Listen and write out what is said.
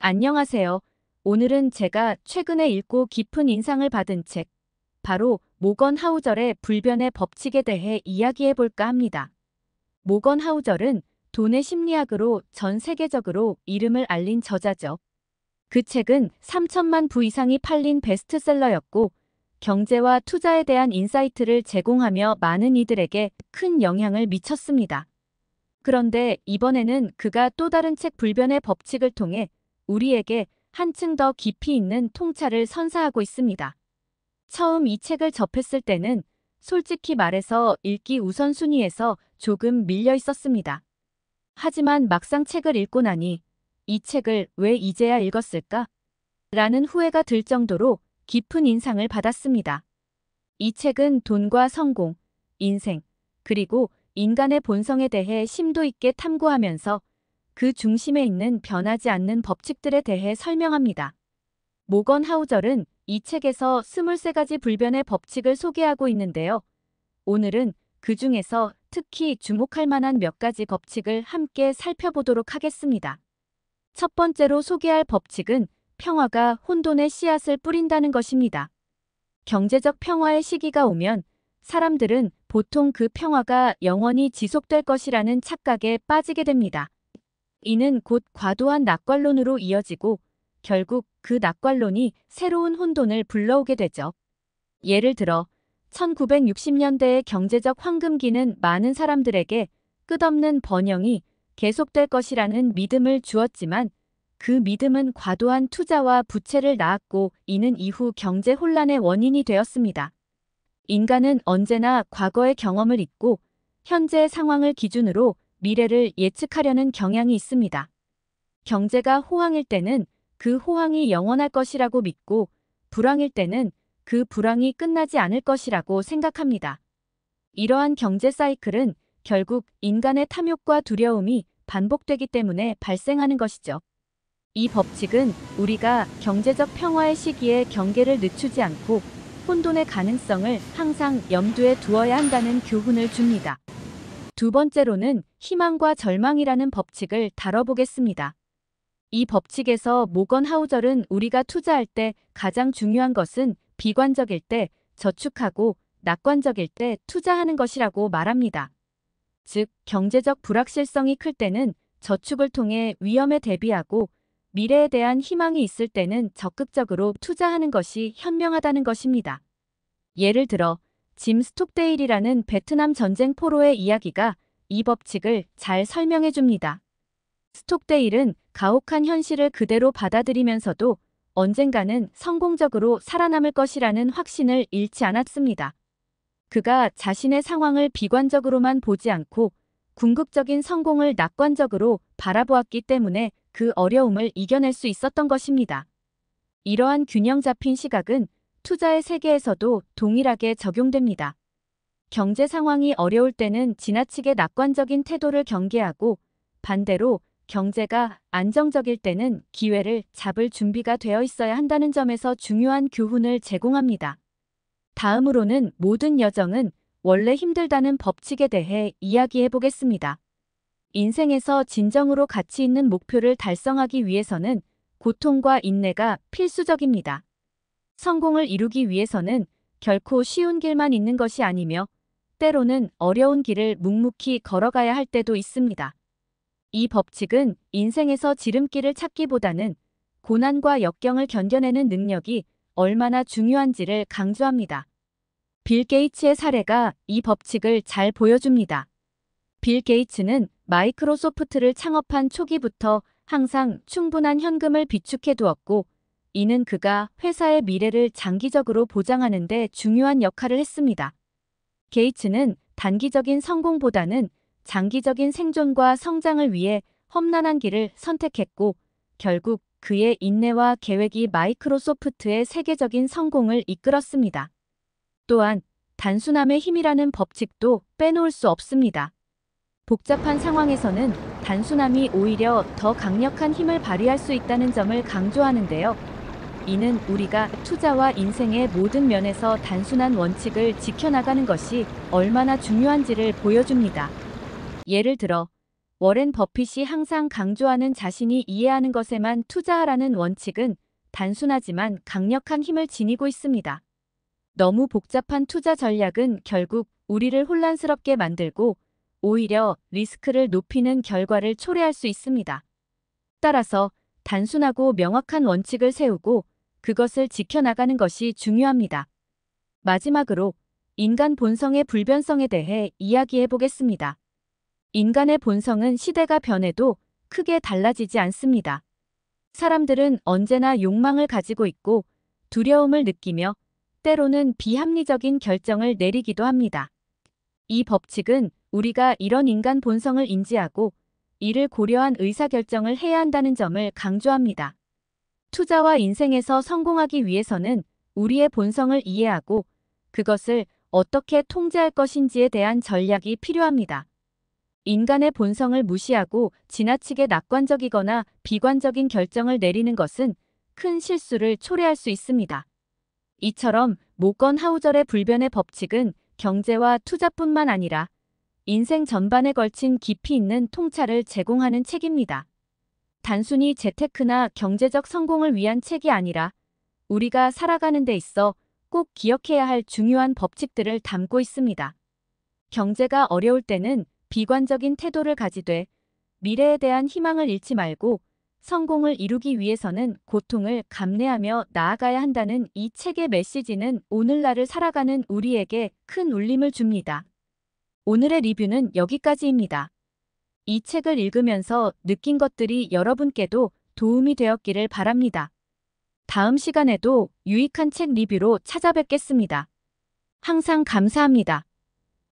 안녕하세요. 오늘은 제가 최근에 읽고 깊은 인상을 받은 책, 바로 모건 하우절의 불변의 법칙에 대해 이야기해 볼까 합니다. 모건 하우절은 돈의 심리학으로 전 세계적으로 이름을 알린 저자죠. 그 책은 3천만 부 이상이 팔린 베스트셀러였고, 경제와 투자에 대한 인사이트를 제공하며 많은 이들에게 큰 영향을 미쳤습니다. 그런데 이번에는 그가 또 다른 책 불변의 법칙을 통해 우리에게 한층 더 깊이 있는 통찰을 선사하고 있습니다. 처음 이 책을 접했을 때는 솔직히 말해서 읽기 우선순위에서 조금 밀려 있었습니다. 하지만 막상 책을 읽고 나니 이 책을 왜 이제야 읽었을까? 라는 후회가 들 정도로 깊은 인상을 받았습니다. 이 책은 돈과 성공, 인생, 그리고 인간의 본성에 대해 심도 있게 탐구하면서 그 중심에 있는 변하지 않는 법칙들에 대해 설명합니다. 모건 하우절은 이 책에서 23가지 불변의 법칙을 소개하고 있는데요. 오늘은 그 중에서 특히 주목할 만한 몇 가지 법칙을 함께 살펴보도록 하겠습니다. 첫 번째로 소개할 법칙은 평화가 혼돈의 씨앗을 뿌린다는 것입니다. 경제적 평화의 시기가 오면 사람들은 보통 그 평화가 영원히 지속될 것이라는 착각에 빠지게 됩니다. 이는 곧 과도한 낙관론으로 이어지고 결국 그 낙관론이 새로운 혼돈을 불러오게 되죠. 예를 들어 1960년대의 경제적 황금기는 많은 사람들에게 끝없는 번영이 계속될 것이라는 믿음을 주었지만 그 믿음은 과도한 투자와 부채를 낳았고 이는 이후 경제 혼란의 원인이 되었습니다. 인간은 언제나 과거의 경험을 잊고 현재의 상황을 기준으로 미래를 예측하려는 경향이 있습니다. 경제가 호황일 때는 그 호황이 영원할 것이라고 믿고 불황일 때는 그 불황이 끝나지 않을 것이라고 생각합니다. 이러한 경제 사이클은 결국 인간의 탐욕과 두려움이 반복되기 때문에 발생하는 것이죠. 이 법칙은 우리가 경제적 평화의 시기에 경계를 늦추지 않고 혼돈의 가능성을 항상 염두에 두어야 한다는 교훈을 줍니다. 두 번째로는 희망과 절망이라는 법칙을 다뤄보겠습니다. 이 법칙에서 모건 하우절은 우리가 투자할 때 가장 중요한 것은 비관적일 때 저축하고 낙관적일 때 투자하는 것이라고 말합니다. 즉, 경제적 불확실성이 클 때는 저축을 통해 위험에 대비하고 미래에 대한 희망이 있을 때는 적극적으로 투자하는 것이 현명하다는 것입니다. 예를 들어 짐 스톡데일이라는 베트남 전쟁 포로의 이야기가 이 법칙을 잘 설명해 줍니다. 스톡데일은 가혹한 현실을 그대로 받아들이면서도 언젠가는 성공적으로 살아남을 것이라는 확신을 잃지 않았습니다. 그가 자신의 상황을 비관적으로만 보지 않고 궁극적인 성공을 낙관적으로 바라보았기 때문에 그 어려움을 이겨낼 수 있었던 것입니다. 이러한 균형 잡힌 시각은 투자의 세계에서도 동일하게 적용됩니다. 경제 상황이 어려울 때는 지나치게 낙관적인 태도를 경계하고 반대로 경제가 안정적일 때는 기회를 잡을 준비가 되어 있어야 한다는 점에서 중요한 교훈을 제공합니다. 다음으로는 모든 여정은 원래 힘들다는 법칙에 대해 이야기해 보겠습니다. 인생에서 진정으로 가치 있는 목표를 달성하기 위해서는 고통과 인내가 필수적입니다. 성공을 이루기 위해서는 결코 쉬운 길만 있는 것이 아니며 때로는 어려운 길을 묵묵히 걸어가야 할 때도 있습니다. 이 법칙은 인생에서 지름길을 찾기보다는 고난과 역경을 견뎌내는 능력이 얼마나 중요한지를 강조합니다. 빌 게이츠의 사례가 이 법칙을 잘 보여줍니다. 빌 게이츠는 마이크로소프트를 창업한 초기부터 항상 충분한 현금을 비축해 두었고 이는 그가 회사의 미래를 장기적으로 보장하는 데 중요한 역할을 했습니다. 게이츠는 단기적인 성공보다는 장기적인 생존과 성장을 위해 험난한 길을 선택했고 결국 그의 인내와 계획이 마이크로소프트의 세계적인 성공을 이끌었습니다. 또한 단순함의 힘이라는 법칙도 빼놓을 수 없습니다. 복잡한 상황에서는 단순함이 오히려 더 강력한 힘을 발휘할 수 있다는 점을 강조하는데요. 이는 우리가 투자와 인생의 모든 면에서 단순한 원칙을 지켜나가는 것이 얼마나 중요한지를 보여줍니다. 예를 들어 워렌 버핏이 항상 강조하는 자신이 이해하는 것에만 투자하라는 원칙은 단순하지만 강력한 힘을 지니고 있습니다. 너무 복잡한 투자 전략은 결국 우리를 혼란스럽게 만들고 오히려 리스크를 높이는 결과를 초래할 수 있습니다. 따라서 단순하고 명확한 원칙을 세우고 그것을 지켜나가는 것이 중요합니다. 마지막으로 인간 본성의 불변성에 대해 이야기해 보겠습니다. 인간의 본성은 시대가 변해도 크게 달라지지 않습니다. 사람들은 언제나 욕망을 가지고 있고 두려움을 느끼며 때로는 비합리적인 결정을 내리기도 합니다. 이 법칙은 우리가 이런 인간 본성을 인지하고 이를 고려한 의사결정을 해야 한다는 점을 강조합니다. 투자와 인생에서 성공하기 위해서는 우리의 본성을 이해하고 그것을 어떻게 통제할 것인지에 대한 전략이 필요합니다. 인간의 본성을 무시하고 지나치게 낙관적이거나 비관적인 결정을 내리는 것은 큰 실수를 초래할 수 있습니다. 이처럼 모건 하우절의 불변의 법칙은 경제와 투자뿐만 아니라 인생 전반에 걸친 깊이 있는 통찰을 제공하는 책입니다. 단순히 재테크나 경제적 성공을 위한 책이 아니라 우리가 살아가는 데 있어 꼭 기억해야 할 중요한 법칙들을 담고 있습니다. 경제가 어려울 때는 비관적인 태도를 가지되 미래에 대한 희망을 잃지 말고 성공을 이루기 위해서는 고통을 감내하며 나아가야 한다는 이 책의 메시지는 오늘날을 살아가는 우리에게 큰 울림을 줍니다. 오늘의 리뷰는 여기까지입니다. 이 책을 읽으면서 느낀 것들이 여러분께도 도움이 되었기를 바랍니다. 다음 시간에도 유익한 책 리뷰로 찾아뵙겠습니다. 항상 감사합니다.